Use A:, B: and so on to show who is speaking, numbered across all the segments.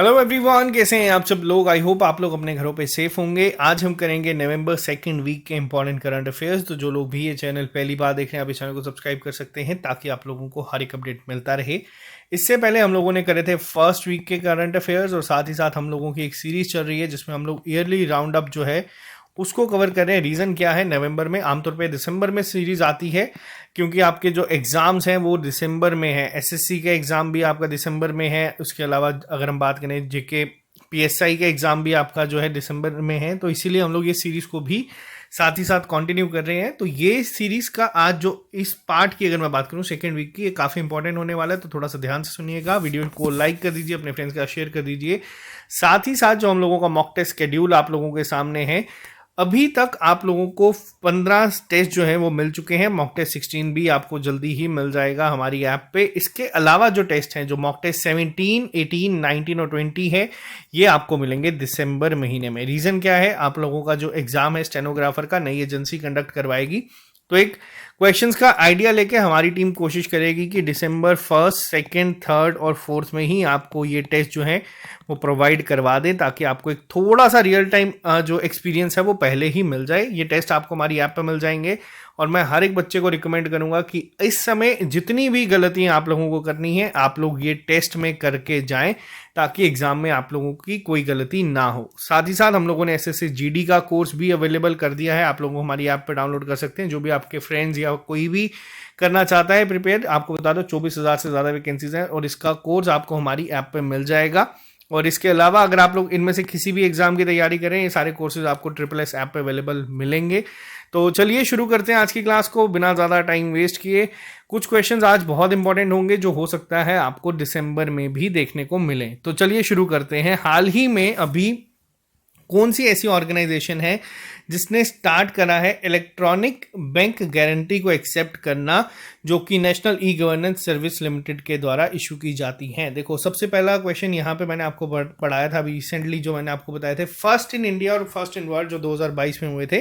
A: Hello everyone, कैसे हैं आप सब लोग। आई होप आप लोग अपने घरों पे सेफ होंगे। आज हम करेंगे नवंबर सेकंड वीक के इंपॉर्टेंट करंट अफेयर्स। तो जो लोग भी ये चैनल पहली बार देख रहे हैं, आप इस चैनल को सब्सक्राइब कर सकते हैं ताकि आप लोगों को हर एक अपडेट मिलता रहे। इससे पहले हम लोगों ने करे थे फर्स्ट वीक के करंट अफेयर्स, और साथ ही साथ हम लोगों की एक सीरीज चल रही है जिसमें हम लोग ईयरली राउंड अप जो है उसको कवर कर रहे हैं। रीज़न क्या है, नवंबर में आमतौर पे दिसंबर में सीरीज आती है क्योंकि आपके जो एग्ज़ाम्स हैं वो दिसंबर में है। एसएससी का एग्ज़ाम भी आपका दिसंबर में है। उसके अलावा अगर हम बात करें जेके पीएसआई का एग्ज़ाम भी आपका जो है दिसंबर में है, तो इसीलिए हम लोग ये सीरीज़ को भी साथ ही साथ कंटिन्यू कर रहे हैं। तो ये सीरीज़ का आज जो इस पार्ट की अगर मैं बात करूँ सेकेंड वीक की, ये काफ़ी इंपॉर्टेंट होने वाला है। तो थोड़ा सा ध्यान से सुनिएगा, वीडियो को लाइक कर दीजिए, अपने फ्रेंड्स के साथ शेयर कर दीजिए। साथ ही साथ जो हम लोगों का मॉक टेस्ट शेड्यूल आप लोगों के सामने है, अभी तक आप लोगों को 15 टेस्ट जो है वो मिल चुके हैं। मॉक टेस्ट 16 भी आपको जल्दी ही मिल जाएगा हमारी ऐप पे। इसके अलावा जो टेस्ट हैं, जो मॉक टेस्ट 17, 18, 19 और 20 है, ये आपको मिलेंगे दिसंबर महीने में। रीज़न क्या है, आप लोगों का जो एग्ज़ाम है स्टेनोग्राफर का, नई एजेंसी कंडक्ट करवाएगी। तो एक क्वेश्चंस का आइडिया लेके हमारी टीम कोशिश करेगी कि दिसंबर 1, 2, 3 और 4 में ही आपको ये टेस्ट जो है वो प्रोवाइड करवा दें, ताकि आपको एक थोड़ा सा रियल टाइम जो एक्सपीरियंस है वो पहले ही मिल जाए। ये टेस्ट आपको हमारी ऐप पे मिल जाएंगे, और मैं हर एक बच्चे को रिकमेंड करूंगा कि इस समय जितनी भी गलतियां आप लोगों को करनी है, आप लोग ये टेस्ट में करके जाएं ताकि एग्जाम में आप लोगों की कोई गलती ना हो। साथ ही साथ हम लोगों ने एसएससी जीडी का कोर्स भी अवेलेबल कर दिया है, आप लोगों हमारी ऐप पर डाउनलोड कर सकते हैं। जो भी आपके फ्रेंड्स या कोई भी करना चाहता है प्रिपेयर, आपको बता दो 24,000 से ज़्यादा वैकेंसीज हैं, और इसका कोर्स आपको हमारी ऐप पर मिल जाएगा। और इसके अलावा अगर आप लोग इनमें से किसी भी एग्जाम की तैयारी करें, ये सारे कोर्सेज आपको SSS ऐप पे अवेलेबल मिलेंगे। तो चलिए शुरू करते हैं आज की क्लास को बिना ज़्यादा टाइम वेस्ट किए। कुछ क्वेश्चंस आज बहुत इंपॉर्टेंट होंगे जो हो सकता है आपको दिसंबर में भी देखने को मिले। तो चलिए शुरू करते हैं। हाल ही में अभी कौन सी ऐसी ऑर्गेनाइजेशन है जिसने स्टार्ट करा है इलेक्ट्रॉनिक बैंक गारंटी को एक्सेप्ट करना, जो कि national e governance service limited के द्वारा इशू की जाती हैं। देखो, सबसे पहला क्वेश्चन यहाँ पे मैंने आपको पढ़ाया था अभी रिसेंटली, जो मैंने आपको बताया थे फर्स्ट इन इंडिया और फर्स्ट इन वर्ल्ड जो 2022 में हुए थे।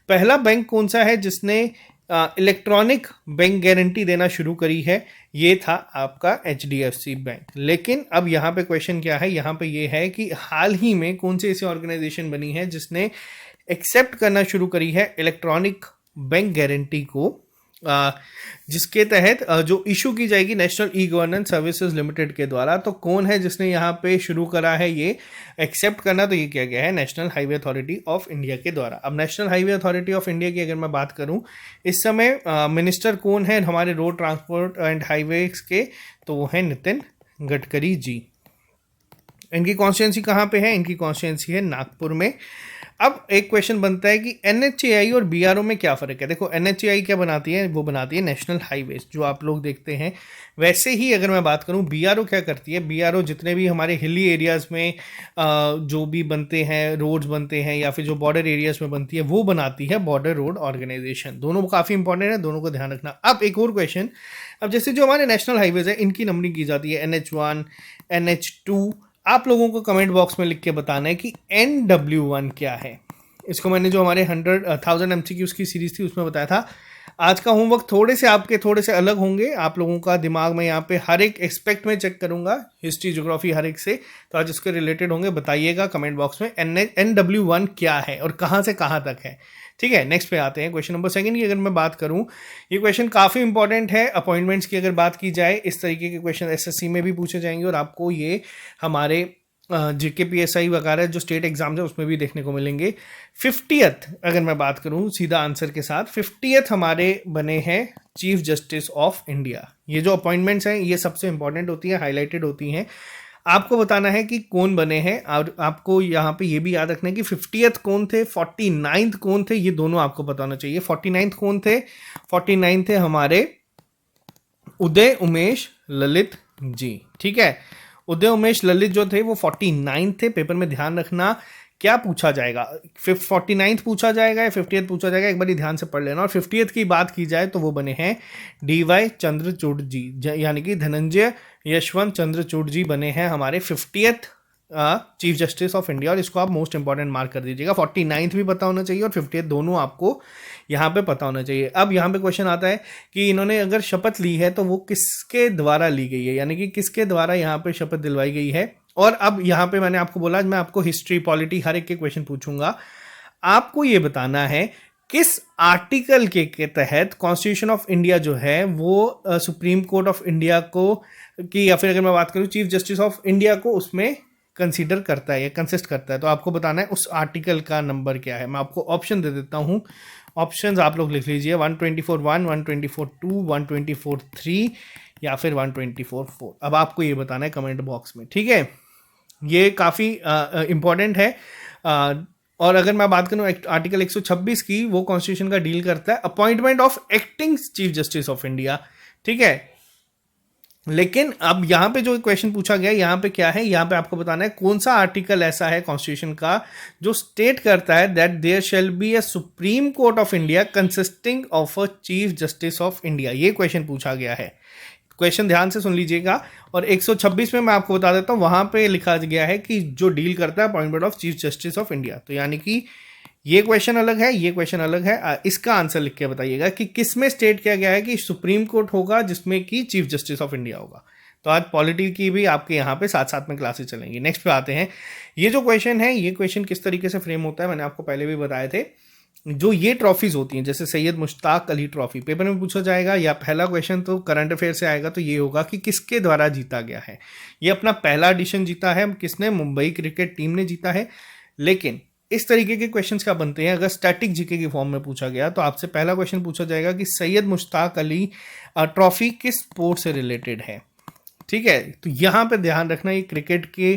A: पहला बैंक कौन सा है जिसने इलेक्ट्रॉनिक बैंक गारंटी देना शुरू करी है? ये था आपका HDFC बैंक। लेकिन अब यहाँ पे क्वेश्चन क्या है, यहाँ पे ये है कि हाल ही में कौन सी ऐसी ऑर्गेनाइजेशन बनी है जिसने एक्सेप्ट करना शुरू करी है इलेक्ट्रॉनिक बैंक गारंटी को, जिसके तहत जो इशू की जाएगी national e governance services limited के द्वारा। तो कौन है जिसने यहाँ पे शुरू करा है ये एक्सेप्ट करना? तो ये किया गया है national highway authority of India के द्वारा। अब national highway authority of India की अगर मैं बात करूँ, इस समय मिनिस्टर कौन है हमारे रोड ट्रांसपोर्ट एंड हाईवेज के? तो वो है नितिन गडकरी जी। इनकी कॉन्स्टिट्यूंसी कहाँ पे है? इनकी कॉन्स्टिट्यूंसी है नागपुर में। अब एक क्वेश्चन बनता है कि NHAI और BRO में क्या फ़र्क है। देखो, NHAI क्या बनाती है? वो बनाती है नेशनल हाईवेज जो आप लोग देखते हैं। वैसे ही अगर मैं बात करूं BRO क्या करती है, BRO जितने भी हमारे हिली एरियाज़ में जो भी बनते हैं, रोड्स बनते हैं या फिर जो बॉर्डर एरियाज़ में बनती है, वो बनाती है बॉर्डर रोड ऑर्गेनाइजेशन। दोनों काफ़ी इंपॉर्टेंट है, दोनों को ध्यान रखना। अब एक और क्वेश्चन, अब जैसे जो हमारे नेशनल हाईवेज है इनकी नंबरिंग की जाती है NH1, NH2। आप लोगों को कमेंट बॉक्स में लिख के बताना है कि NW1 क्या है। इसको मैंने जो हमारे 100,000 MCQs की सीरीज थी उसमें बताया था। आज का होमवर्क थोड़े से आपके थोड़े से अलग होंगे। आप लोगों का दिमाग में यहाँ पे हर एक एस्पेक्ट में चेक करूंगा, हिस्ट्री ज्योग्राफी हर एक से। तो आज इसके रिलेटेड होंगे, बताइएगा कमेंट बॉक्स में NW1 क्या है और कहाँ से कहाँ तक है। ठीक है, नेक्स्ट पे आते हैं। क्वेश्चन नंबर सेकंड की अगर मैं बात करूं, ये क्वेश्चन काफ़ी इंपॉर्टेंट है। अपॉइंटमेंट्स की अगर बात की जाए, इस तरीके के क्वेश्चन SSC में भी पूछे जाएंगे, और आपको ये हमारे JK PSI वगैरह जो स्टेट एग्जाम्स है उसमें भी देखने को मिलेंगे। 50th अगर मैं बात करूं सीधा आंसर के साथ, 50th हमारे बने हैं चीफ जस्टिस ऑफ इंडिया। ये जो अपॉइंटमेंट्स हैं ये सबसे इंपॉर्टेंट होती हैं, हाईलाइटेड होती हैं। आपको बताना है कि कौन बने हैं, और आपको यहाँ पे ये भी याद रखना है कि 50th कौन थे, 49th कौन थे, ये दोनों आपको पता होना चाहिए। 49th कौन थे? 49 थे हमारे उदय उमेश ललित जी। ठीक है, उदय उमेश ललित जो थे वो 49 थे। पेपर में ध्यान रखना क्या पूछा जाएगा, 49th पूछा जाएगा या 50th पूछा जाएगा, एक बार ध्यान से पढ़ लेना। और 50th की बात की जाए तो वो बने हैं DY चंद्रचूड़ जी, यानी कि धनंजय यशवंत चंद्रचूड़ जी बने हैं हमारे 50th chief justice of India. और इसको आप मोस्ट इंपॉर्टेंट मार्क कर दीजिएगा। 49th भी पता होना चाहिए और 50th दोनों आपको यहाँ पे पता होना चाहिए। अब यहाँ पे क्वेश्चन आता है कि इन्होंने अगर शपथ ली है तो वो किसके द्वारा ली गई है, यानी कि किसके द्वारा यहाँ पे शपथ दिलवाई गई है। और अब यहाँ पे मैंने आपको बोला मैं आपको हिस्ट्री पॉलिटी हर एक के क्वेश्चन पूछूंगा। आपको ये बताना है किस आर्टिकल के तहत कॉन्स्टिट्यूशन ऑफ इंडिया जो है वो सुप्रीम कोर्ट ऑफ इंडिया को की, या फिर अगर मैं बात करूँ चीफ जस्टिस ऑफ इंडिया को उसमें कंसीडर करता है या कंसिस्ट करता है। तो आपको बताना है उस आर्टिकल का नंबर क्या है। मैं आपको ऑप्शन दे देता हूँ, ऑप्शंस आप लोग लिख लीजिए 124(1), 124(2), 124(3) या फिर 124(4). अब आपको ये बताना है कमेंट बॉक्स में, ठीक है। ये काफ़ी इंपॉर्टेंट है। और अगर मैं बात करूं आर्टिकल 126 की, वो कॉन्स्टिट्यूशन का डील करता है appointment of acting chief justice of India, ठीक है। लेकिन अब यहां पे जो क्वेश्चन पूछा गया यहां पे क्या है, यहां पे आपको बताना है कौन सा आर्टिकल ऐसा है कॉन्स्टिट्यूशन का जो स्टेट करता है that there shall be a supreme court of India consisting of a chief justice of India. ये क्वेश्चन पूछा गया है। क्वेश्चन ध्यान से सुन लीजिएगा। और 126 में मैं आपको बता देता हूं, वहां पे लिखा गया है कि जो डील करता है appointment of chief justice of India. तो यानी कि ये क्वेश्चन अलग है, ये क्वेश्चन अलग है। इसका आंसर लिख के बताइएगा कि किस में स्टेट किया गया है कि सुप्रीम कोर्ट होगा जिसमें कि चीफ जस्टिस ऑफ इंडिया होगा। तो आज पॉलिटी की भी आपके यहाँ पे साथ साथ में क्लासेस चलेंगी। नेक्स्ट पे आते हैं। ये जो क्वेश्चन है, ये क्वेश्चन किस तरीके से फ्रेम होता है मैंने आपको पहले भी बताए थे। जो ये ट्रॉफीज होती हैं, जैसे सैयद मुश्ताक अली ट्रॉफी पेपर में पूछा जाएगा, या पहला क्वेश्चन तो करंट अफेयर से आएगा, तो ये होगा कि किसके द्वारा जीता गया है। ये अपना पहला एडिशन जीता है किसने, मुंबई क्रिकेट टीम ने जीता है। लेकिन इस तरीके के क्वेश्चंस क्या बनते हैं, अगर स्टैटिक जीके की फॉर्म में पूछा गया तो आपसे पहला क्वेश्चन पूछा जाएगा कि सैयद मुश्ताक अली ट्रॉफी किस स्पोर्ट से रिलेटेड है, ठीक है। तो यहाँ पे ध्यान रखना ये क्रिकेट की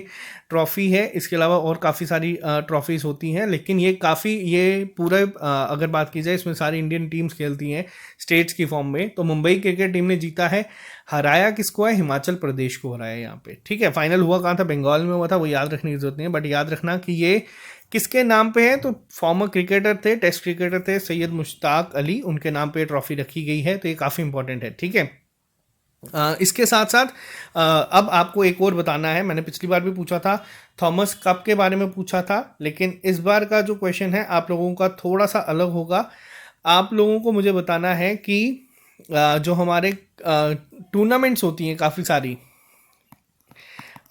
A: ट्रॉफी है, इसके अलावा और काफ़ी सारी ट्रॉफीज होती हैं, लेकिन ये काफ़ी ये पूरा अगर बात की जाए इसमें सारी इंडियन टीम्स खेलती हैं स्टेट्स की फॉर्म में। तो मुंबई क्रिकेट टीम ने जीता है। हराया किसको है, हिमाचल प्रदेश को हराया यहाँ पे, ठीक है। फाइनल हुआ कहाँ था, बंगाल में हुआ था, वो याद रखने की जरूरत नहीं है। बट याद रखना कि ये किसके नाम पे है, तो फॉर्मर क्रिकेटर थे, टेस्ट क्रिकेटर थे सैयद मुश्ताक अली, उनके नाम पे ट्रॉफी रखी गई है। तो ये काफ़ी इंपॉर्टेंट है, ठीक है। इसके साथ साथ अब आपको एक और बताना है। मैंने पिछली बार भी पूछा था, थॉमस कप के बारे में पूछा था, लेकिन इस बार का जो क्वेश्चन है आप लोगों का थोड़ा सा अलग होगा। आप लोगों को मुझे बताना है कि जो हमारे टूर्नामेंट्स होती हैं काफ़ी सारी,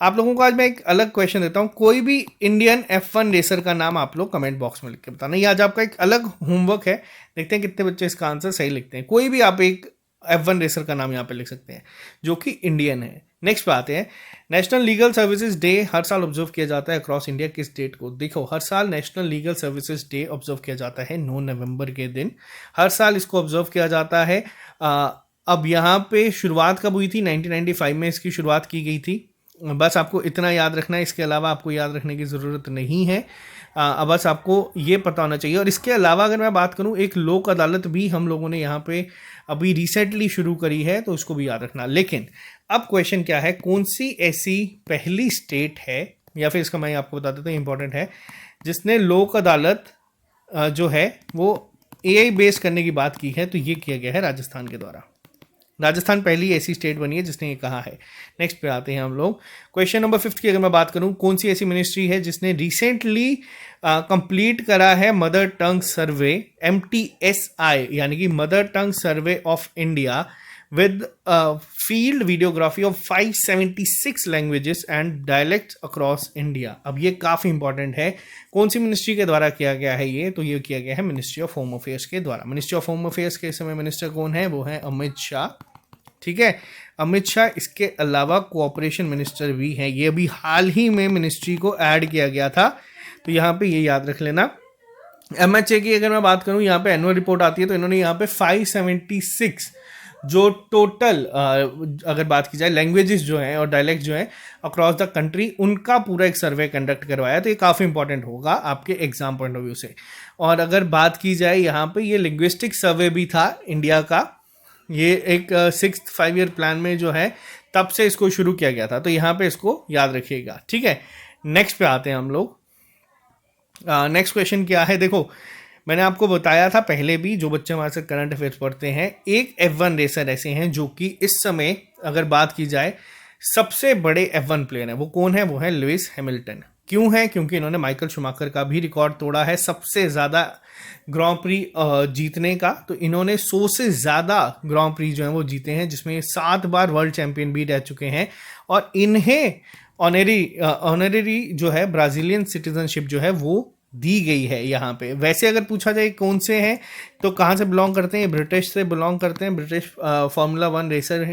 A: आप लोगों को आज मैं एक अलग क्वेश्चन देता हूं। कोई भी इंडियन F1 रेसर का नाम आप लोग कमेंट बॉक्स में लिख के बताना। ये आज आपका एक अलग होमवर्क है। देखते हैं कितने बच्चे इसका आंसर सही लिखते हैं। कोई भी आप एक F1 रेसर का नाम यहाँ पे लिख सकते हैं जो कि इंडियन है। नेक्स्ट पे आते हैं। नेशनल लीगल सर्विसेज डे हर साल ऑब्जर्व किया जाता है अक्रॉस इंडिया किस डेट को। देखो, हर साल national legal services day observe किया जाता है 9 नवंबर के दिन। हर साल इसको ऑब्जर्व किया जाता है। अब यहाँ पे शुरुआत कब हुई थी, 1995 में इसकी शुरुआत की गई थी। बस आपको इतना याद रखना है, इसके अलावा आपको याद रखने की ज़रूरत नहीं है। बस आपको ये पता होना चाहिए। और इसके अलावा अगर मैं बात करूं, एक लोक अदालत भी हम लोगों ने यहाँ पे अभी रिसेंटली शुरू करी है, तो उसको भी याद रखना। लेकिन अब क्वेश्चन क्या है, कौन सी ऐसी पहली स्टेट है, या फिर इसका मैं आपको बता देता हूँ, इंपॉर्टेंट है, जिसने लोक अदालत जो है वो AI बेस करने की बात की है। तो ये किया गया है राजस्थान के द्वारा। राजस्थान पहली ऐसी स्टेट बनी है जिसने ये कहा है। नेक्स्ट पे आते हैं हम लोग। क्वेश्चन नंबर 5 की अगर मैं बात करूं, कौन सी ऐसी मिनिस्ट्री है जिसने रिसेंटली कंप्लीट करा है मदर टंग सर्वे, MTSI, यानी कि mother tongue survey of India with field videography of 576 languages and dialects across India. अब ये काफ़ी इंपॉर्टेंट है। कौन सी मिनिस्ट्री के द्वारा किया गया है ये, तो ये किया गया है मिनिस्ट्री ऑफ होम अफेयर्स के द्वारा। मिनिस्ट्री ऑफ होम अफेयर्स के समय मिनिस्टर कौन है, वो है अमित शाह, ठीक है। अमित शाह। इसके अलावा कोऑपरेशन मिनिस्टर भी हैं, ये अभी हाल ही में मिनिस्ट्री को ऐड किया गया था, तो यहाँ पे ये याद रख लेना। MHA की अगर मैं बात करूँ, यहाँ पे एनुअल रिपोर्ट आती है, तो इन्होंने यहाँ पे 576 जो टोटल अगर बात की जाए लैंग्वेजेस जो हैं और डायलेक्ट जो हैं अक्रॉस द कंट्री, उनका पूरा एक सर्वे कंडक्ट करवाया। तो ये काफ़ी इंपॉर्टेंट होगा आपके एग्जाम पॉइंट ऑफ व्यू से। और अगर बात की जाए यहाँ पे, ये लिंग्विस्टिक सर्वे भी था इंडिया का, ये एक 6th 5-year प्लान में जो है तब से इसको शुरू किया गया था। तो यहाँ पे इसको याद रखिएगा, ठीक है। नेक्स्ट पे आते हैं हम लोग। नेक्स्ट क्वेश्चन क्या है, देखो मैंने आपको बताया था पहले भी, जो बच्चे हमारे साथ करंट अफेयर्स पढ़ते हैं, एक F1 रेसर ऐसे हैं जो कि इस समय अगर बात की जाए सबसे बड़े F1 प्लेयर हैं। वो कौन है, वो है लुइस हैमिल्टन। क्यों है, क्योंकि इन्होंने माइकल शूमाकर का भी रिकॉर्ड तोड़ा है सबसे ज़्यादा ग्रां प्री जीतने का। तो इन्होंने 100 से ज़्यादा ग्रां प्री जो है वो जीते हैं, जिसमें 7 बार वर्ल्ड चैंपियन भी रह चुके हैं। और इन्हें ऑनरेरी जो है ब्राजीलियन सिटीजनशिप जो है वो दी गई है यहाँ पे। वैसे अगर पूछा जाए कौन से हैं तो कहाँ से बिलोंग करते हैं, ब्रिटिश से बिलोंग करते हैं। ब्रिटिश फार्मूला 1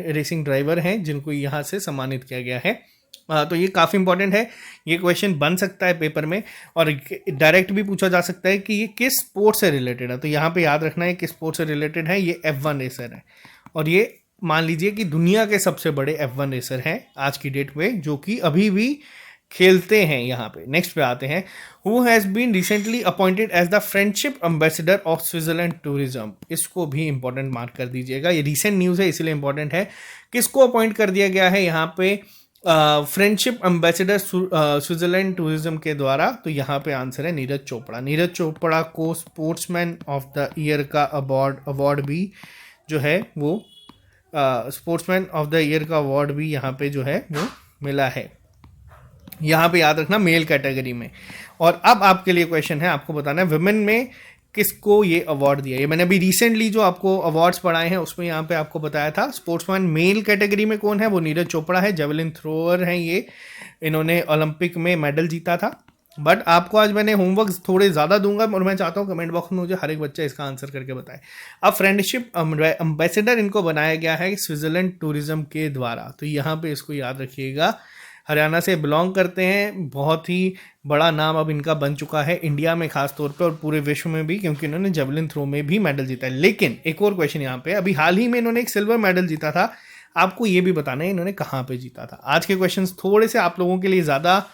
A: रेसिंग ड्राइवर हैं जिनको यहाँ से सम्मानित किया गया है। तो ये काफ़ी इंपॉर्टेंट है, ये क्वेश्चन बन सकता है पेपर में और डायरेक्ट भी पूछा जा सकता है कि ये किस स्पोर्ट से रिलेटेड है। तो यहाँ पे याद रखना है किस स्पोर्ट से रिलेटेड है। ये F1 रेसर है और ये मान लीजिए कि दुनिया के सबसे बड़े F1 रेसर हैं आज की डेट में, जो कि अभी भी खेलते हैं यहाँ पे। नेक्स्ट पे आते हैं, who has been recently appointed as the friendship ambassador of Switzerland tourism. इसको भी इंपॉर्टेंट मार्क कर दीजिएगा, ये रिसेंट न्यूज़ है इसलिए इंपॉर्टेंट है। किसको अपॉइंट कर दिया गया है यहाँ पे फ्रेंडशिप एम्बेसडर स्विट्जरलैंड टूरिज्म के द्वारा? तो यहाँ पे आंसर है नीरज चोपड़ा। नीरज चोपड़ा को स्पोर्ट्समैन ऑफ द ईयर का अवार्ड भी जो है वो स्पोर्ट्समैन ऑफ द ईयर का अवार्ड भी यहाँ पे जो है वो मिला है। यहाँ पे याद रखना मेल कैटेगरी में। और अब आपके लिए क्वेश्चन है, आपको बताना है विमेन में किसको ये अवार्ड दिया। ये मैंने अभी रिसेंटली जो आपको अवार्ड्स पढ़ाए हैं उसमें यहाँ पे आपको बताया था। स्पोर्ट्समैन मेल कैटेगरी में कौन है, वो नीरज चोपड़ा है, जेवलिन थ्रोअर हैं ये, इन्होंने ओलंपिक में मेडल जीता था। बट आपको आज मैंने होमवर्क थोड़े ज़्यादा दूंगा और मैं चाहता हूँ कमेंट बॉक्स में मुझे हर एक बच्चा इसका आंसर करके बताए। अब फ्रेंडशिप एम्बेसडर इनको बनाया गया है स्विट्जरलैंड टूरिज्म के द्वारा। तो यहाँ पे इसको याद रखिएगा, हरियाणा से बिलोंग करते हैं, बहुत ही बड़ा नाम अब इनका बन चुका है इंडिया में खास तौर पे और पूरे विश्व में भी, क्योंकि इन्होंने जेवलिन थ्रो में भी मेडल जीता है। लेकिन एक और क्वेश्चन यहाँ पे, अभी हाल ही में इन्होंने एक सिल्वर मेडल जीता था, आपको ये भी बताना है इन्होंने कहाँ पे जीता था। आज के क्वेश्चन थोड़े से आप लोगों के लिए ज़्यादा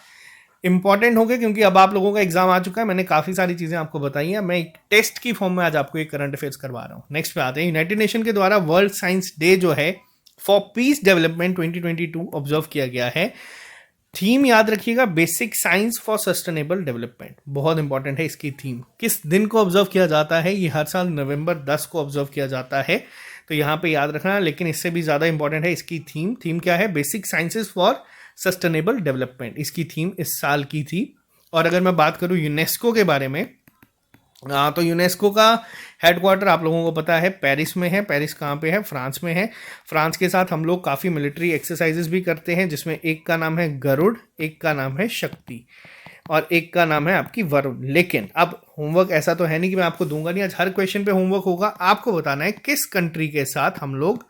A: इंपॉर्टेंट हो गए क्योंकि अब आप लोगों का एग्जाम आ चुका है। मैंने काफ़ी सारी चीज़ें आपको बताई हैं, मैं एक टेस्ट की फॉर्म में आज आपको एक करंट अफेयर्स करवा रहा हूँ। नेक्स्ट पे आते हैं, यूनाइटेड नेशन के द्वारा वर्ल्ड साइंस डे जो है फॉर पीस डेवलपमेंट 2022 ऑब्जर्व किया गया है। थीम याद रखिएगा, basic science for sustainable development, बहुत इंपॉर्टेंट है इसकी थीम। किस दिन को ऑब्जर्व किया जाता है, ये हर साल नवंबर 10 को ऑब्जर्व किया जाता है, तो यहाँ पे याद रखना। लेकिन इससे भी ज़्यादा इंपॉर्टेंट है इसकी थीम क्या है, basic sciences for sustainable development, इसकी थीम इस साल की थी। और अगर मैं बात करूँ यूनेस्को के बारे में, तो यूनेस्को का हेडक्वार्टर आप लोगों को पता है पेरिस में है। पेरिस कहाँ पे है, फ्रांस में है। फ्रांस के साथ हम लोग काफ़ी मिलिट्री एक्सरसाइजेस भी करते हैं, जिसमें एक का नाम है गरुड़, एक का नाम है शक्ति और एक का नाम है आपकी वरुण। लेकिन अब होमवर्क ऐसा तो है नहीं कि मैं आपको दूंगा नहीं, आज हर क्वेश्चन पे होमवर्क होगा। आपको बताना है किस कंट्री के साथ हम लोग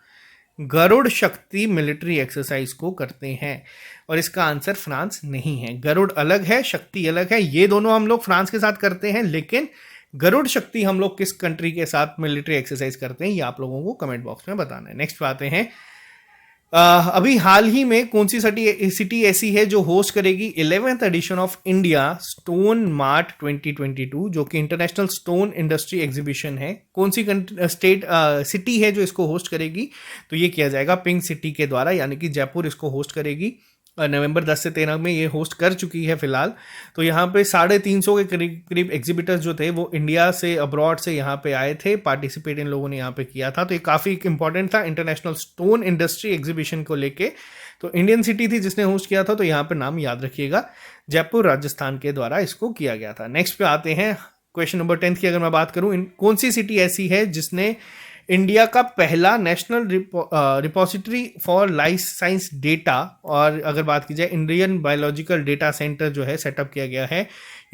A: गरुड़ शक्ति मिलिट्री एक्सरसाइज को करते हैं, और इसका आंसर फ्रांस नहीं है। गरुड़ अलग है, शक्ति अलग है, ये दोनों हम लोग फ्रांस के साथ करते हैं, लेकिन गरुड़ शक्ति हम लोग किस कंट्री के साथ मिलिट्री एक्सरसाइज करते हैं ये आप लोगों को कमेंट बॉक्स में बताना है। नेक्स्ट आते हैं, अभी हाल ही में कौन सी सिटी ऐसी है जो होस्ट करेगी 11th edition of India stone mart 2022, जो कि इंटरनेशनल स्टोन इंडस्ट्री एग्जीबिशन है। कौन सी सिटी है जो इसको होस्ट करेगी, तो ये किया जाएगा पिंक सिटी के द्वारा, यानी कि जयपुर इसको होस्ट करेगी। नवंबर 10 से 13 में ये होस्ट कर चुकी है फिलहाल। तो यहाँ पे 350 के करीब एग्जीबिटर्स जो थे वो इंडिया से, अब्रॉड से यहाँ पे आए थे, पार्टिसिपेट इन लोगों ने यहाँ पे किया था। तो ये काफ़ी इंपॉर्टेंट था इंटरनेशनल स्टोन इंडस्ट्री एग्जीबिशन को लेके। तो इंडियन सिटी थी जिसने होस्ट किया था, तो यहाँ पे नाम याद रखिएगा, जयपुर राजस्थान के द्वारा इसको किया गया था। नेक्स्ट पे आते हैं, क्वेश्चन नंबर 10 की अगर मैं बात करूँ, कौन सी सिटी ऐसी है जिसने इंडिया का पहला national repository for life science data, और अगर बात की जाए इंडियन बायोलॉजिकल डेटा सेंटर जो है सेटअप किया गया है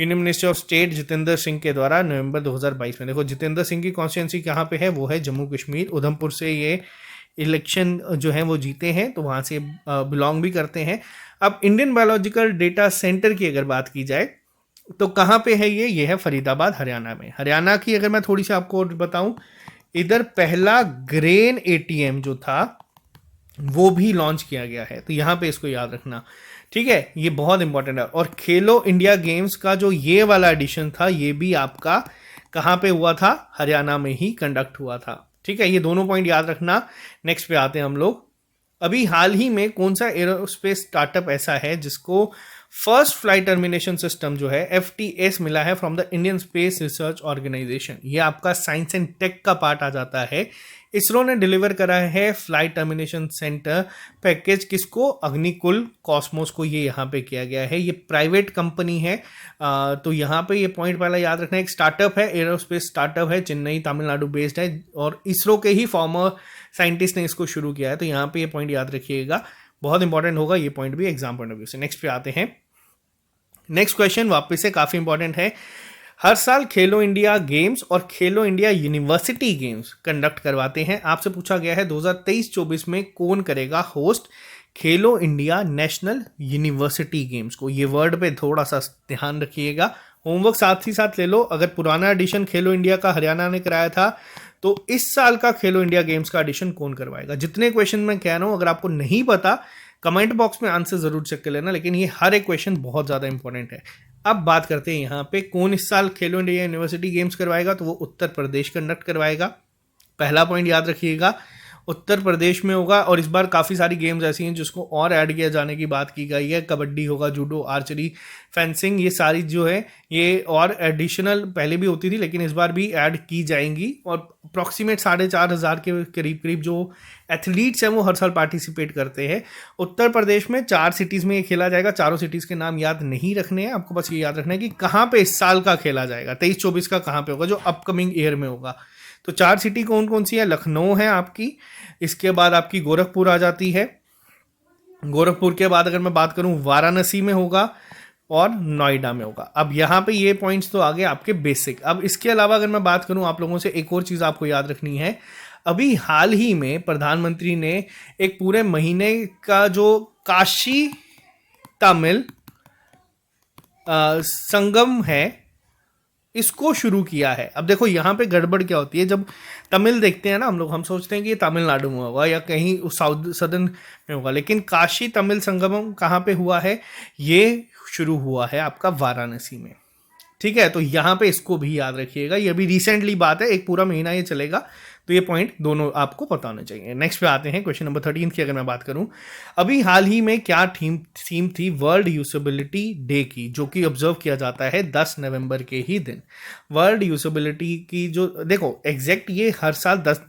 A: union minister of state Jitendra Singh के द्वारा नवंबर 2022 में। देखो जितेंद्र सिंह की कॉन्स्टिट्यूंसी कहाँ पे है, वो है जम्मू कश्मीर, उधमपुर से ये इलेक्शन जो है वो जीते हैं, तो वहाँ से बिलोंग भी करते हैं। अब इंडियन बायोलॉजिकल डेटा सेंटर की अगर बात की जाए तो कहाँ पे है ये है फरीदाबाद, हरियाणा में। हरियाणा की अगर मैं थोड़ी सी आपको बताऊँ, इधर पहला ग्रेन एटीएम जो था वो भी लॉन्च किया गया है, तो यहाँ पे इसको याद रखना, ठीक है, ये बहुत इंपॉर्टेंट है। और खेलो इंडिया गेम्स का जो ये वाला एडिशन था ये भी आपका कहाँ पे हुआ था, हरियाणा में ही कंडक्ट हुआ था, ठीक है, ये दोनों पॉइंट याद रखना। नेक्स्ट पे आते हैं हम लोग, अभी हाल ही में कौन सा एरोस्पेस स्टार्टअप ऐसा है जिसको फर्स्ट फ्लाइट टर्मिनेशन सिस्टम जो है FTS मिला है from the Indian space research organisation. ये आपका साइंस एंड टेक का पार्ट आ जाता है। इसरो ने डिलीवर करा है फ्लाइट टर्मिनेशन सेंटर पैकेज, किसको, अग्निकुल कॉस्मोस को ये यहाँ पे किया गया है। ये प्राइवेट कंपनी है, तो यहाँ पे ये पॉइंट पहला याद रखना, एक स्टार्टअप है, एरोस्पेस स्टार्टअप है, चेन्नई तमिलनाडु बेस्ड है, और इसरो के ही फॉर्मर साइंटिस्ट ने इसको शुरू किया है, तो यहाँ पे ये पॉइंट याद रखिएगा। बहुत इंपॉर्टेंट होगा ये पॉइंट भी एग्जाम पॉइंट ऑफ व्यू से। नेक्स्ट पे आते हैं। नेक्स्ट क्वेश्चन वापस से काफी इंपॉर्टेंट है। हर साल खेलो इंडिया गेम्स और खेलो इंडिया यूनिवर्सिटी गेम्स कंडक्ट करवाते हैं। आपसे पूछा गया है 2023-24 में कौन करेगा होस्ट खेलो इंडिया नेशनल यूनिवर्सिटी गेम्स को। ये वर्ड पे थोड़ा सा ध्यान रखिएगा, होमवर्क साथ ही साथ ले लो। अगर पुराना एडिशन खेलो इंडिया का हरियाणा ने कराया था, तो इस साल का खेलो इंडिया गेम्स का एडिशन कौन करवाएगा। जितने क्वेश्चन मैं कह रहा हूं, अगर आपको नहीं पता कमेंट बॉक्स में आंसर जरूर चेक कर लेना, लेकिन ये हर एक क्वेश्चन बहुत ज्यादा इंपॉर्टेंट है। अब बात करते हैं यहाँ पे कौन इस साल खेलो इंडिया यूनिवर्सिटी गेम्स करवाएगा, तो वो उत्तर प्रदेश कंडक्ट करवाएगा। पहला पॉइंट याद रखिएगा, उत्तर प्रदेश में होगा। और इस बार काफ़ी सारी गेम्स ऐसी हैं जिसको और ऐड किया जाने की बात की गई है। कबड्डी होगा, जूडो, आर्चरी, फेंसिंग, ये सारी जो है ये और एडिशनल पहले भी होती थी, लेकिन इस बार भी ऐड की जाएंगी। और अप्रॉक्सीमेट 4,500 के करीब करीब जो एथलीट्स हैं वो हर साल पार्टिसिपेट करते हैं। उत्तर प्रदेश में 4 सिटीज़ में ये खेला जाएगा। चारों सिटीज़ के नाम याद नहीं रखने हैं आपको, बस ये याद रखना है कि कहाँ पे इस साल का खेला जाएगा। 23-24 का कहाँ पे होगा, जो अपकमिंग ईयर में होगा। तो 4 सिटी कौन कौन सी है? लखनऊ है आपकी, इसके बाद आपकी गोरखपुर आ जाती है। गोरखपुर के बाद अगर मैं बात करूं वाराणसी में होगा और नोएडा में होगा। अब यहाँ पे ये पॉइंट्स तो आ गए आपके बेसिक। अब इसके अलावा अगर मैं बात करूं आप लोगों से, एक और चीज़ आपको याद रखनी है। अभी हाल ही में प्रधानमंत्री ने एक पूरे महीने का जो काशी तमिल संगम है इसको शुरू किया है। अब देखो यहाँ पे गड़बड़ क्या होती है, जब तमिल देखते हैं ना हम सोचते हैं कि ये तमिलनाडु में होगा या कहीं साउथ सदर्न में होगा, लेकिन काशी तमिल संगमम कहाँ पे हुआ है? ये शुरू हुआ है आपका वाराणसी में। ठीक है, तो यहाँ पे इसको भी याद रखिएगा। ये भी रिसेंटली बात है, एक पूरा महीना ये चलेगा, तो ये पॉइंट दोनों आपको पता होने चाहिए। नेक्स्ट पे आते हैं, क्वेश्चन नंबर 13 की अगर मैं बात करूं, अभी हाल ही में क्या थीम थी वर्ल्ड यूजेबिलिटी डे की, जो कि ऑब्जर्व किया जाता है 10 नवंबर के ही दिन। वर्ल्ड यूजेबिलिटी की जो देखो एग्जैक्ट ये हर साल 10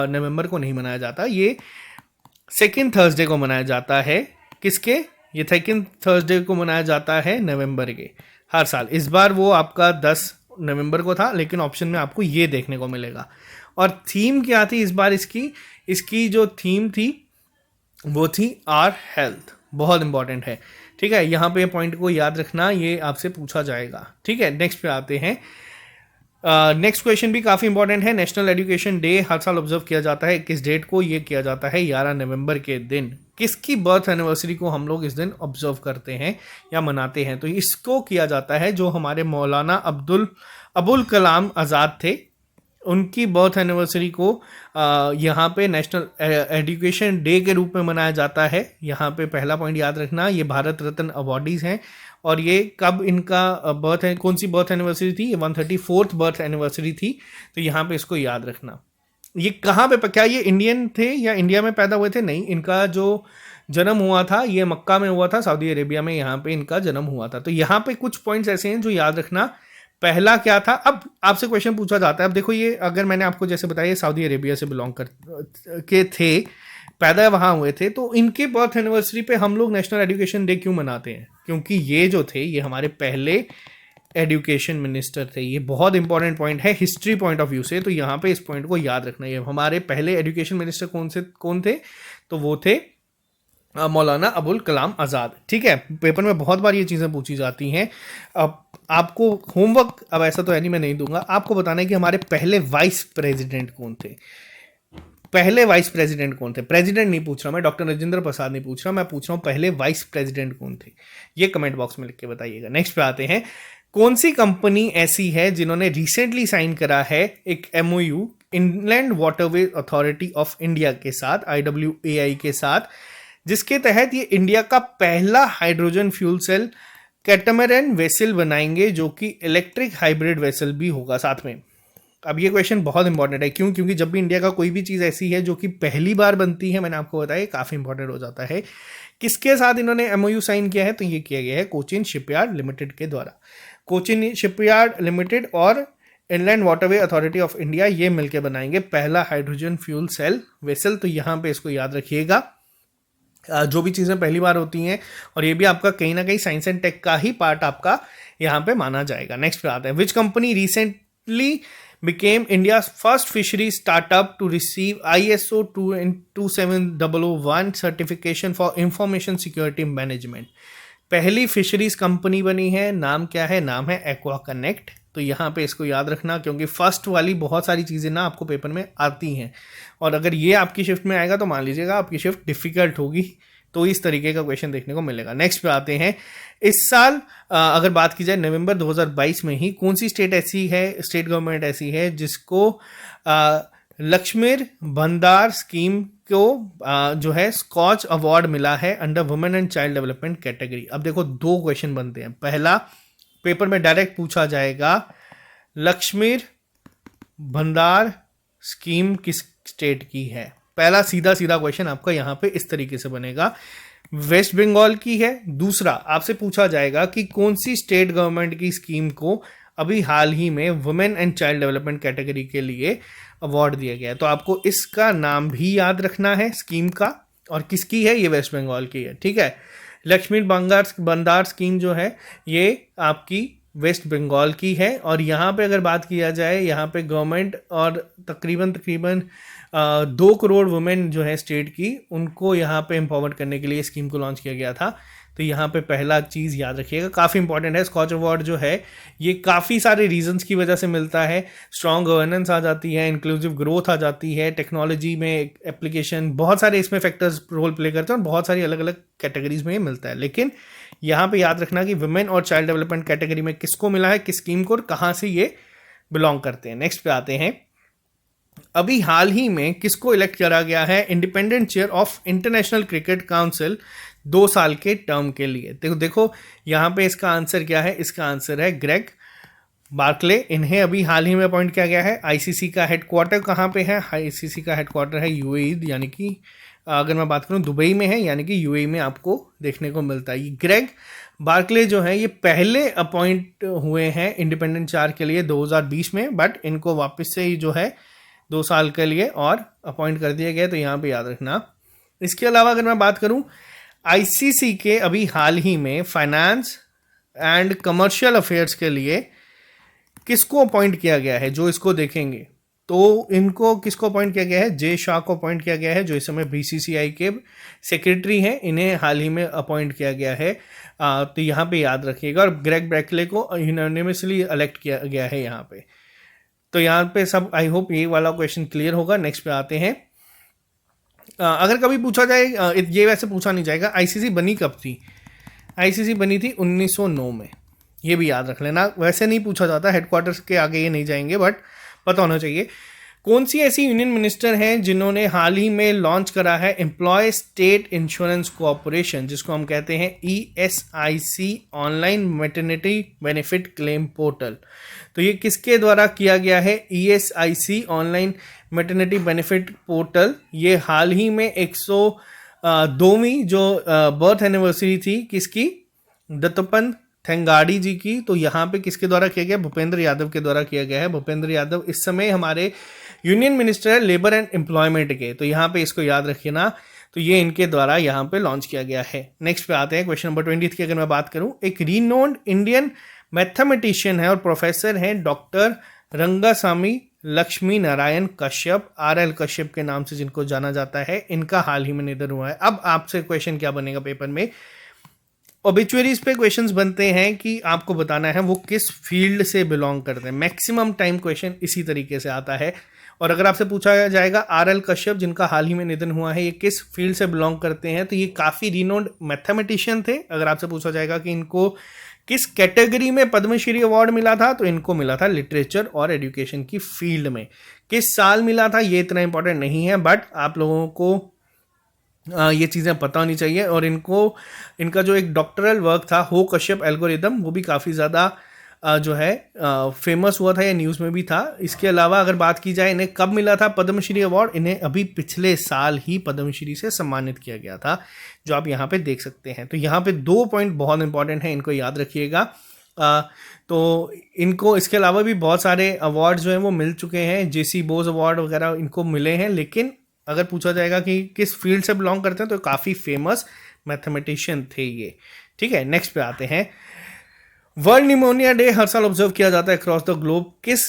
A: नवंबर को नहीं मनाया जाता, ये सेकेंड थर्सडे को मनाया जाता है। किसके? ये सेकेंड थर्सडे को मनाया जाता है नवंबर के हर साल। इस बार वो आपका 10 नवंबर को था, लेकिन ऑप्शन में आपको ये देखने को मिलेगा। और थीम क्या थी इस बार इसकी जो थीम थी वो थी आर हेल्थ। बहुत इंपॉर्टेंट है, ठीक है, यहाँ पे पॉइंट को याद रखना, ये आपसे पूछा जाएगा। ठीक है, नेक्स्ट पे आते हैं। नेक्स्ट क्वेश्चन भी काफ़ी इंपॉर्टेंट है। नेशनल एजुकेशन डे हर साल ऑब्जर्व किया जाता है, किस डेट को? ये किया जाता है 11 नवंबर के दिन। किसकी बर्थ एनिवर्सरी को हम लोग इस दिन ऑब्जर्व करते हैं या मनाते हैं? तो इसको किया जाता है जो हमारे मौलाना अबुल कलाम आज़ाद थे, उनकी बर्थ एनिवर्सरी को यहाँ पे नेशनल एजुकेशन डे के रूप में मनाया जाता है। यहाँ पे पहला पॉइंट याद रखना, ये भारत रत्न अवॉर्डीज हैं। और ये कब इनका बर्थ है, कौन सी बर्थ एनिवर्सरी थी? ये 134th बर्थ एनिवर्सरी थी। तो यहाँ पे इसको याद रखना। ये कहाँ पे, क्या ये इंडियन थे या इंडिया में पैदा हुए थे? नहीं, इनका जो जन्म हुआ था ये मक्का में हुआ था, सऊदी अरेबिया में यहाँ पे इनका जन्म हुआ था। तो यहाँ पे कुछ पॉइंट्स ऐसे हैं जो याद रखना। पहला क्या था? अब आपसे क्वेश्चन पूछा जाता है, अब देखो ये अगर मैंने आपको जैसे बताया सऊदी अरेबिया से बिलोंग के थे, पैदा वहाँ हुए थे, तो इनके बर्थ एनिवर्सरी पे हम लोग नेशनल एजुकेशन डे क्यों मनाते हैं? क्योंकि ये जो थे ये हमारे पहले एजुकेशन मिनिस्टर थे। ये बहुत इंपॉर्टेंट पॉइंट है हिस्ट्री पॉइंट ऑफ व्यू से, तो यहाँ पे इस पॉइंट को याद रखना है। हमारे पहले एजुकेशन मिनिस्टर कौन थे? तो वो थे मौलाना अबुल कलाम आज़ाद। ठीक है, पेपर में बहुत बार ये चीज़ें पूछी जाती हैं। अब आपको होमवर्क अब ऐसा तो है नहीं, मैं नहीं दूंगा, आपको बताना है कि हमारे पहले वाइस प्रेसिडेंट कौन थे। पहले वाइस प्रेसिडेंट कौन थे? प्रेसिडेंट नहीं पूछ रहा मैं, डॉक्टर राजेंद्र प्रसाद नहीं पूछ रहा मैं, पूछ रहा हूँ पहले वाइस प्रेसिडेंट कौन थे। ये कमेंट बॉक्स में लिख के बताइएगा। नेक्स्ट पे आते हैं, कौन सी कंपनी ऐसी है जिन्होंने रिसेंटली साइन करा है एक MOU inland waterway authority of India के साथ, IWAI के साथ, जिसके तहत ये इंडिया का पहला हाइड्रोजन फ्यूल सेल कैटामैरन वेसल बनाएंगे, जो कि इलेक्ट्रिक हाइब्रिड वेसल भी होगा साथ में। अब ये क्वेश्चन बहुत इंपॉर्टेंट है, क्यों? क्योंकि जब भी इंडिया का कोई भी चीज़ ऐसी है जो कि पहली बार बनती है, मैंने आपको बताया काफ़ी इंपॉर्टेंट हो जाता है। किसके साथ इन्होंने MOU साइन किया है? तो ये किया गया है कोचिन शिपयार्ड लिमिटेड के द्वारा। कोचिन शिपयार्ड लिमिटेड और inland waterway authority of India ये मिलकर बनाएंगे पहला हाइड्रोजन फ्यूल सेल वेसल। तो यहाँ पे इसको याद रखिएगा, जो भी चीज़ें पहली बार होती हैं, और ये भी आपका कहीं ना कहीं साइंस एंड टेक का ही पार्ट आपका यहाँ पे माना जाएगा। नेक्स्ट पे आता है, which company recently became India's first fishery startup to receive ISO 27001 certification for information security management. पहली फिशरीज कंपनी बनी है, नाम क्या है? नाम है एक्वा कनेक्ट। तो यहाँ पे इसको याद रखना, क्योंकि फर्स्ट वाली बहुत सारी चीज़ें ना आपको पेपर में आती हैं, और अगर ये आपकी शिफ्ट में आएगा तो मान लीजिएगा आपकी शिफ्ट डिफ़िकल्ट होगी। तो इस तरीके का क्वेश्चन देखने को मिलेगा। नेक्स्ट पे आते हैं। इस साल अगर बात की जाए नवंबर 2022 में ही कौन सी स्टेट गवर्नमेंट ऐसी है जिसको लक्ष्मीर भंडार स्कीम को जो है स्कॉच अवार्ड मिला है under women and child development category. अब देखो दो क्वेश्चन बनते हैं। पहला, पेपर में डायरेक्ट पूछा जाएगा लक्ष्मीर भंडार स्कीम किस स्टेट की है। पहला सीधा सीधा क्वेश्चन आपका यहाँ पे इस तरीके से बनेगा, वेस्ट बंगाल की है। दूसरा, आपसे पूछा जाएगा कि कौन सी स्टेट गवर्नमेंट की स्कीम को अभी हाल ही में women and child development category के लिए अवार्ड दिया गया है। तो आपको इसका नाम भी याद रखना है स्कीम का, और किसकी है? ये वेस्ट बंगाल की है। ठीक है, लक्ष्मी भंडार स्कीम जो है ये आपकी वेस्ट बंगाल की है। और यहाँ पे अगर बात किया जाए, यहाँ पे गवर्नमेंट और तकरीबन 2 करोड़ वुमेन जो है स्टेट की, उनको यहाँ पे एम्पावर करने के लिए स्कीम को लॉन्च किया गया था। तो यहाँ पे पहला चीज़ याद रखिएगा, काफ़ी इंपॉर्टेंट है। स्कॉच अवार्ड जो है ये काफ़ी सारे रीजंस की वजह से मिलता है। स्ट्रॉन्ग गवर्नेंस आ जाती है, इंक्लूसिव ग्रोथ आ जाती है, टेक्नोलॉजी में एप्लीकेशन, बहुत सारे इसमें फैक्टर्स रोल प्ले करते हैं और बहुत सारी अलग अलग कैटेगरीज में ये मिलता है। लेकिन यहाँ पे याद रखना कि वुमेन और चाइल्ड डेवलपमेंट कैटेगरी में किसको मिला है, किस स्कीम को, और कहाँ से ये बिलोंग करते हैं। नेक्स्ट पे आते हैं। अभी हाल ही में किसको इलेक्ट करा गया है independent chair of international cricket council 2 साल के टर्म के लिए? देखो यहाँ पे इसका आंसर क्या है? इसका आंसर है ग्रेग बार्कले। इन्हें अभी हाल ही में अपॉइंट किया गया है। आईसीसी का हेडक्वार्टर कहाँ पे है? आईसीसी का हेडक्वार्टर है यूएई, यानी कि अगर मैं बात करूँ दुबई में है, यानी कि यूएई में आपको देखने को मिलता है। ये ग्रेग बार्कले जो है ये पहले अपॉइंट हुए हैं इंडिपेंडेंट चेयर के लिए 2020 में, बट इनको वापस से ही जो है 2 साल के लिए और अपॉइंट कर दिया गया। तो यहाँ पे याद रखना। इसके अलावा अगर मैं बात करूँ आईसीसी के अभी हाल ही में फाइनेंस एंड कमर्शियल अफेयर्स के लिए किसको अपॉइंट किया गया है, जो इसको देखेंगे तो इनको किसको अपॉइंट किया गया है? जे शाह को अपॉइंट किया गया है, जो इस समय बीसीसीआई के सेक्रेटरी हैं। इन्हें हाल ही में अपॉइंट किया गया है। तो यहाँ पे याद रखिएगा। और ग्रेग ब्रैकले को यूनानिमसली इलेक्ट किया गया है यहाँ पे। तो यहाँ पे सब आई होप ये वाला क्वेश्चन क्लियर होगा। नेक्स्ट पे आते हैं। अगर कभी पूछा जाए, ये वैसे पूछा नहीं जाएगा, आईसीसी बनी कब थी? आईसीसी बनी थी 1909 में। ये भी याद रख लेना, वैसे नहीं पूछा जाता, हेडक्वार्टर्स के आगे ये नहीं जाएंगे, बट पता होना चाहिए। कौन सी ऐसी यूनियन मिनिस्टर हैं जिन्होंने हाल ही में लॉन्च करा है एम्प्लॉय स्टेट इंश्योरेंस कोऑपरेशन, जिसको हम कहते हैं ESIC online maternity benefit claim portal? तो ये किसके द्वारा किया गया है? ESIC online maternity benefit portal. ये हाल ही में 102वीं जो बर्थ एनिवर्सरी थी किसकी? दत्तोपंत ठेंगाड़ी जी की। तो यहाँ पे किसके द्वारा किया गया? भूपेंद्र यादव के द्वारा किया गया है। भूपेंद्र यादव इस समय हमारे यूनियन मिनिस्टर है लेबर एंड एम्प्लॉयमेंट के। तो यहाँ पे इसको याद रखिए ना। तो ये इनके द्वारा यहाँ पे लॉन्च किया गया है। नेक्स्ट पे आते हैं। क्वेश्चन नंबर 20 की अगर मैं बात करूँ, एक रीनोन्ड इंडियन मैथमेटिशियन है और प्रोफेसर हैं डॉक्टर रंगासामी लक्ष्मी नारायण कश्यप, RL कश्यप के नाम से जिनको जाना जाता है। इनका हाल ही में निधन हुआ है। अब आपसे क्वेश्चन क्या बनेगा पेपर में? ओबिचुअरीज पे क्वेश्चंस बनते हैं कि आपको बताना है वो किस फील्ड से बिलोंग करते हैं। मैक्सिमम टाइम क्वेश्चन इसी तरीके से आता है। और अगर आपसे पूछा जाएगा RL कश्यप जिनका हाल ही में निधन हुआ है, ये किस फील्ड से बिलोंग करते हैं, तो ये काफ़ी रिनोन्ड मैथमेटिशियन थे। अगर आपसे पूछा जाएगा कि इनको किस कैटेगरी में पद्मश्री अवार्ड मिला था, तो इनको मिला था लिटरेचर और एजुकेशन की फील्ड में। किस साल मिला था ये इतना इंपॉर्टेंट नहीं है, बट आप लोगों को ये चीज़ें पता होनी चाहिए। और इनका जो एक डॉक्टरल वर्क था हो कश्यप एल्गोरिदम, वो भी काफ़ी ज़्यादा जो है फेमस हुआ था, या न्यूज़ में भी था। इसके अलावा अगर बात की जाए इन्हें कब मिला था पद्मश्री अवार्ड, इन्हें अभी पिछले साल ही पद्मश्री से सम्मानित किया गया था, जो आप यहाँ पे देख सकते हैं। तो यहाँ पे 2 पॉइंट बहुत इंपॉर्टेंट हैं, इनको याद रखिएगा। तो इनको इसके अलावा भी बहुत सारे अवार्ड जो हैं वो मिल चुके हैं, JC बोस अवार्ड वगैरह इनको मिले हैं। लेकिन अगर पूछा जाएगा कि किस फील्ड से बिलोंग करते हैं, तो काफ़ी फेमस मैथमेटिशियन थे ये। ठीक है, नेक्स्ट पे आते हैं। वर्ल्ड निमोनिया डे हर साल ऑब्जर्व किया जाता है अक्रॉस द ग्लोब। किस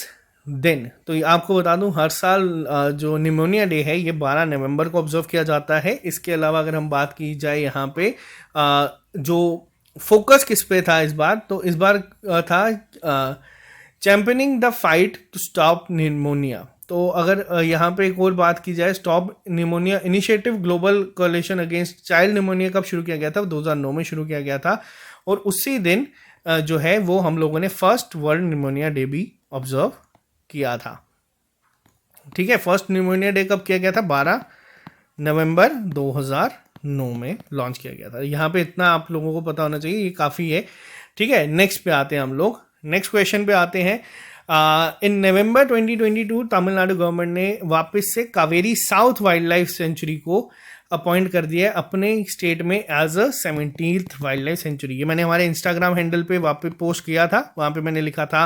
A: दिन। तो ये आपको बता दूं, हर साल जो निमोनिया डे है ये 12 नवंबर को ऑब्जर्व किया जाता है। इसके अलावा अगर हम बात की जाए यहाँ पे जो फोकस किस पे था इस बार, तो इस बार था championing the fight to stop pneumonia. तो अगर यहाँ पे एक और बात की जाए, stop pneumonia initiative global coalition against child pneumonia कब शुरू किया गया था? 2009 में शुरू किया गया था। और उसी दिन जो है वो हम लोगों ने फर्स्ट वर्ल्ड निमोनिया डे भी ऑब्जर्व किया था। ठीक है, फर्स्ट निमोनिया डे कब किया गया था? 12 नवंबर 2009 में लॉन्च किया गया था। यहाँ पे इतना आप लोगों को पता होना चाहिए, ये काफ़ी है। ठीक है, नेक्स्ट पे आते हैं हम लोग, नेक्स्ट क्वेश्चन पे आते हैं। इन नवंबर 2022 तमिलनाडु गवर्नमेंट ने वापस से Kaveri south wildlife sanctuary को अपॉइंट कर दिया है अपने स्टेट में as a 17th wildlife sanctuary. ये मैंने हमारे इंस्टाग्राम हैंडल पे वापस पोस्ट किया था, वहाँ पे मैंने लिखा था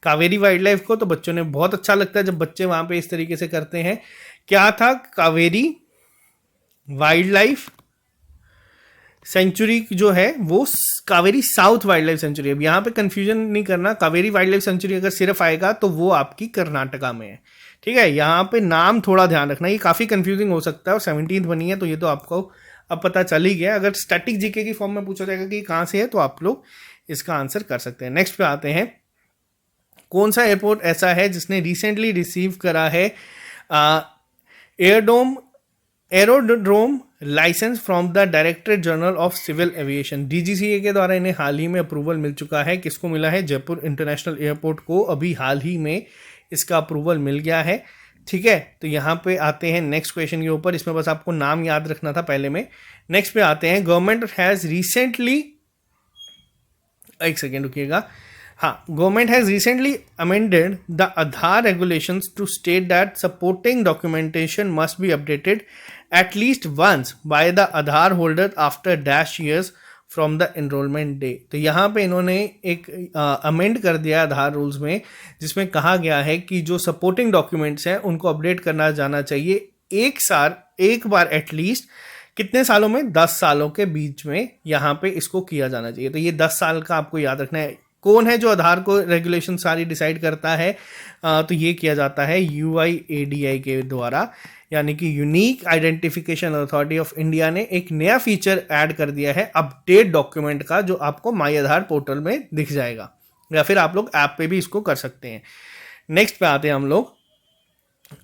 A: कावेरी वाइल्ड लाइफ को, तो बच्चों ने बहुत अच्छा लगता है जब बच्चे वहाँ पे इस तरीके से करते हैं। क्या था? कावेरी वाइल्ड लाइफ सेंचुरी जो है वो Kaveri south wildlife century. अब यहाँ पे कंफ्यूजन नहीं करना, कावेरी वाइल्ड लाइफ सेंचुरी अगर सिर्फ आएगा तो वो आपकी कर्नाटका में है। ठीक है, यहाँ पे नाम थोड़ा ध्यान रखना, ये काफ़ी कंफ्यूजिंग हो सकता है। और 17th बनी है तो ये तो आपको अब पता चल ही गया। अगर स्टैटिक जीके की फॉर्म में पूछा जाएगा कि कहाँ से है तो आप लोग इसका आंसर कर सकते हैं। नेक्स्ट पे आते हैं, कौन सा एयरपोर्ट ऐसा है जिसने रिसेंटली रिसीव करा है aerodrome licence from the directorate general of civil aviation? DGCA के द्वारा इन्हें हाल ही में अप्रूवल मिल चुका है। किसको मिला है? जयपुर इंटरनेशनल एयरपोर्ट को अभी हाल ही में इसका अप्रूवल मिल गया है। ठीक है, तो यहाँ पे आते हैं नेक्स्ट क्वेश्चन के ऊपर, इसमें बस आपको नाम याद रखना था पहले में। नेक्स्ट पे आते हैं, गवर्नमेंट हैज रिसेंटली, एक सेकेंड रुकिएगा, हाँ, government has recently amended the Aadhaar regulations to state that supporting documentation must be updated at least once by the Aadhaar holder after dash years from the enrolment day. तो यहाँ पे इन्होंने एक amend कर दिया आधार रूल्स में, जिसमें कहा गया है कि जो सपोर्टिंग डॉक्यूमेंट्स हैं उनको अपडेट करना जाना चाहिए एक बार एटलीस्ट। कितने सालों में? 10 सालों के बीच में यहाँ पे इसको किया जाना चाहिए। तो ये 10 साल का आपको याद रखना है। कौन है जो आधार को रेगुलेशन सारी डिसाइड करता है? तो ये किया जाता है UIADI के द्वारा, यानी कि unique identification authority of India ने एक नया फीचर ऐड कर दिया है अपडेट डॉक्यूमेंट का, जो आपको माई आधार पोर्टल में दिख जाएगा, या फिर आप लोग ऐप पे भी इसको कर सकते हैं। नेक्स्ट पे आते हैं हम लोग,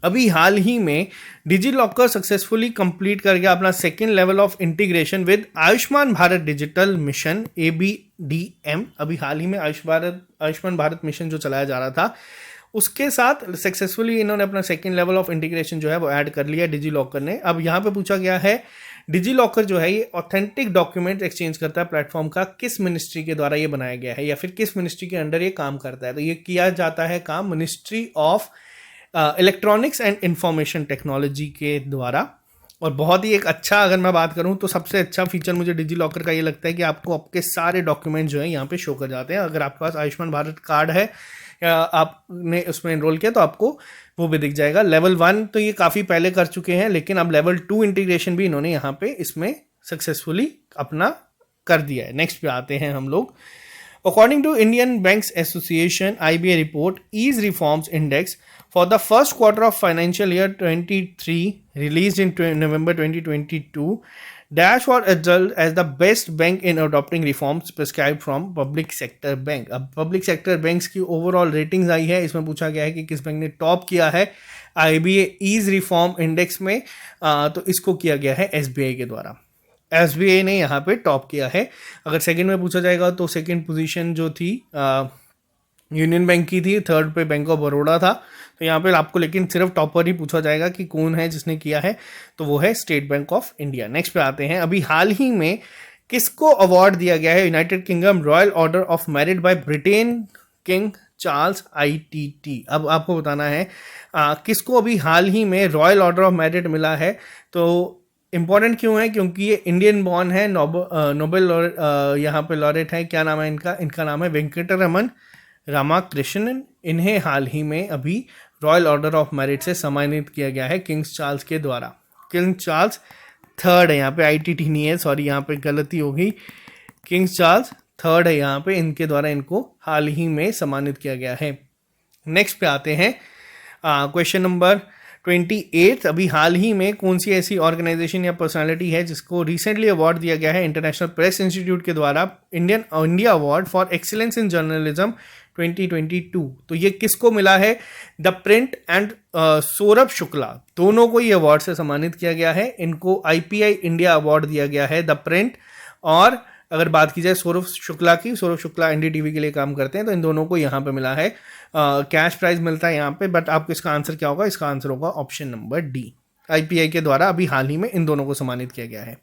A: अभी हाल ही में डिजी लॉकर सक्सेसफुली कंप्लीट कर गया अपना second level of integration with Ayushman Bharat digital mission ABDM। अभी हाल ही में आयुष्मान भारत मिशन जो चलाया जा रहा था उसके साथ सक्सेसफुली इन्होंने अपना सेकेंड लेवल ऑफ इंटीग्रेशन जो है वो ऐड कर लिया डिजी लॉकर ने। अब यहाँ पे पूछा गया है, डिजी लॉकर जो है ये ऑथेंटिक डॉक्यूमेंट एक्सचेंज करता है प्लेटफॉर्म का, किस मिनिस्ट्री के द्वारा ये बनाया गया है, या फिर किस मिनिस्ट्री के अंडर ये काम करता है? तो ये किया जाता है काम ministry of electronics and information technology के द्वारा। और बहुत ही एक अच्छा, अगर मैं बात करूं तो सबसे अच्छा फीचर मुझे डिजी लॉकर का ये लगता है कि आपको आपके सारे डॉक्यूमेंट जो है यहाँ पे शो कर जाते हैं। अगर आपके पास आयुष्मान भारत कार्ड है या आपने उसमें एनरोल किया तो आपको वो भी दिख जाएगा। लेवल 1 तो ये काफ़ी पहले कर चुके हैं, लेकिन अब लेवल 2 इंटीग्रेशन भी इन्होंने यहाँ पे इसमें सक्सेसफुली अपना कर दिया है। नेक्स्ट पे आते हैं हम लोग, according to Indian banks association IBA report ease reforms index for the first quarter of financial year 23 released in November 2022, Dash was adjudged as the best bank in adopting reforms prescribed from public sector bank। अब public sector banks की overall ratings आई है, इसमें पूछा गया है कि किस bank ने टॉप किया है IBA ईज रिफॉर्म इंडेक्स में। तो इसको किया गया है SBI के द्वारा। SBI ने यहाँ पे टॉप किया है। अगर सेकंड में पूछा जाएगा तो सेकंड पोजीशन जो थी यूनियन बैंक की थी, थर्ड पे बैंक ऑफ बड़ौदा था। तो यहाँ पे आपको लेकिन सिर्फ टॉपर ही पूछा जाएगा कि कौन है जिसने किया है, तो वो है state bank of India. Next पे आते हैं, अभी हाल ही में किसको अवार्ड दिया गया है United Kingdom royal order of merit by Britain king Charles ITT? अब आपको बताना है किसको अभी हाल ही में रॉयल ऑर्डर ऑफ मेरिट मिला है। तो इम्पॉर्टेंट क्यों है? क्योंकि ये इंडियन बॉर्न है, नोबेल यहाँ पे लॉरेट है। क्या नाम है इनका नाम है वेंकटरमन रामाकृष्णन। इन्हें हाल ही में अभी रॉयल ऑर्डर ऑफ मेरिट से सम्मानित किया गया है किंग्स चार्ल्स के द्वारा। किंग चार्ल्स थर्ड है यहाँ पे, ITT नहीं है, सॉरी यहाँ पे गलती हो गई, किंग्स चार्ल्स थर्ड है यहाँ पे, इनके द्वारा इनको हाल ही में सम्मानित किया गया है। नेक्स्ट पे आते हैं क्वेश्चन नंबर 28। अभी हाल ही में कौन सी ऐसी ऑर्गेनाइजेशन या पर्सनालिटी है जिसको रिसेंटली अवार्ड दिया गया है इंटरनेशनल प्रेस इंस्टीट्यूट के द्वारा India award for excellence in journalism 2022। तो ये किसको मिला है? The print and Saurabh Shukla, दोनों को ये अवार्ड से सम्मानित किया गया है। इनको IPI इंडिया अवार्ड दिया गया है, द प्रिंट। और अगर बात की जाए सौरभ शुक्ला की, सौरभ शुक्ला NDTV के लिए काम करते हैं, तो इन दोनों को यहाँ पे मिला है, कैश प्राइज मिलता है यहाँ पे। बट आपको इसका आंसर क्या होगा? इसका आंसर होगा ऑप्शन नंबर D, IPI के द्वारा अभी हाल ही में इन दोनों को सम्मानित किया गया है।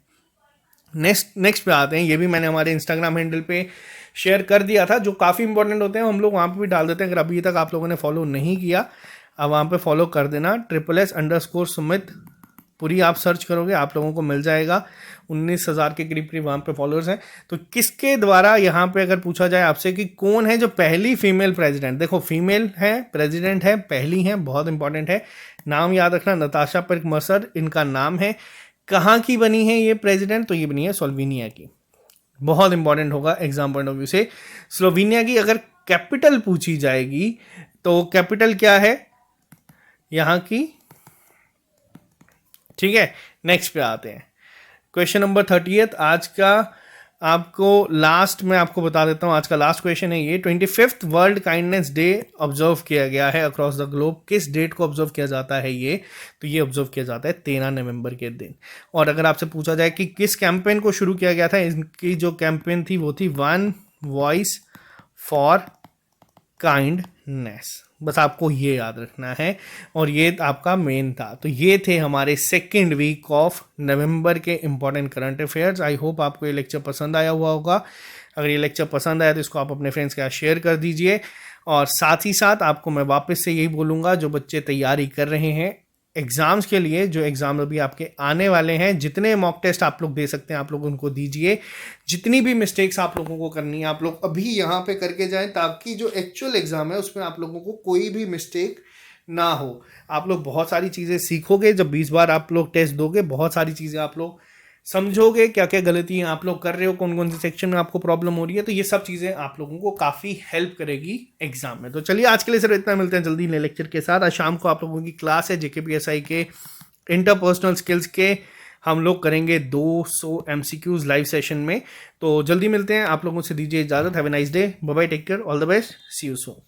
A: नेक्स्ट पे आते हैं, ये भी मैंने हमारे इंस्टाग्राम हैंडल पे शेयर कर दिया था, जो काफ़ी इंपॉर्टेंट होते हैं, हम लोग वहाँ पे भी डाल देते हैं। अगर अभी तक आप लोगों ने फॉलो नहीं किया, अब वहाँ पे फॉलो कर देना, SSS_सुमित पूरी आप सर्च करोगे, आप लोगों को मिल जाएगा। 19,000 के करीब वहाँ पे फॉलोअर्स हैं। तो किसके द्वारा, यहाँ पे अगर पूछा जाए आपसे कि कौन है जो पहली फीमेल प्रेसिडेंट, देखो फीमेल है, प्रेसिडेंट है, पहली है, बहुत इंपॉर्टेंट है, नाम याद रखना, नताशा पर्क मर्सर इनका नाम है। कहाँ की बनी है ये प्रेसिडेंट? तो ये बनी है स्लोवेनिया की, बहुत इंपॉर्टेंट होगा एग्जाम पॉइंट ऑफ व्यू से। स्लोवेनिया की अगर कैपिटल पूछी जाएगी तो कैपिटल क्या है यहाँ की? ठीक है, नेक्स्ट पे आते हैं, क्वेश्चन नंबर 30 आज का। आपको लास्ट में आपको बता देता हूँ, आज का लास्ट क्वेश्चन है ये। 25th world kindness day observe किया गया है अक्रॉस द ग्लोब। किस डेट को ऑब्जर्व किया जाता है ये? तो ये ऑब्जर्व किया जाता है 13 नवंबर के दिन। और अगर आपसे पूछा जाए कि किस कैंपेन को शुरू किया गया था, इनकी जो कैंपेन थी वो थी वन वॉइस फॉर काइंडनेस। बस आपको ये याद रखना है, और ये आपका मेन था। तो ये थे हमारे सेकेंड वीक ऑफ नवंबर के important current affairs. I hope आपको ये लेक्चर पसंद आया हुआ होगा। अगर ये लेक्चर पसंद आया तो इसको आप अपने फ्रेंड्स के साथ शेयर कर दीजिए। और साथ ही साथ आपको मैं वापस से यही बोलूँगा, जो बच्चे तैयारी कर रहे हैं एग्ज़ाम्स के लिए, जो एग्ज़ाम अभी आपके आने वाले हैं, जितने मॉक टेस्ट आप लोग दे सकते हैं आप लोग उनको दीजिए। जितनी भी मिस्टेक्स आप लोगों को करनी है आप लोग अभी यहाँ पे करके जाएं, ताकि जो एक्चुअल एग्ज़ाम है उसमें आप लोगों को कोई भी मिस्टेक ना हो। आप लोग बहुत सारी चीज़ें सीखोगे जब 20 बार आप लोग टेस्ट दोगे, बहुत सारी चीज़ें आप लोग समझोगे, क्या क्या गलतियां आप लोग कर रहे हो, कौन कौन से सेक्शन में आपको प्रॉब्लम हो रही है। तो ये सब चीज़ें आप लोगों को काफ़ी हेल्प करेगी एग्जाम में। तो चलिए आज के लिए सिर्फ इतना, मिलते हैं जल्दी नए लेक्चर के साथ। आज शाम को आप लोगों की क्लास है JKPSI के इंटरपर्सनल स्किल्स के, हम लोग करेंगे 200 MCQs लाइव सेशन में। तो जल्दी मिलते हैं, आप लोगों से दीजिए इजाज़त। Have a nice day, bye bye, take care, all the best, see you soon.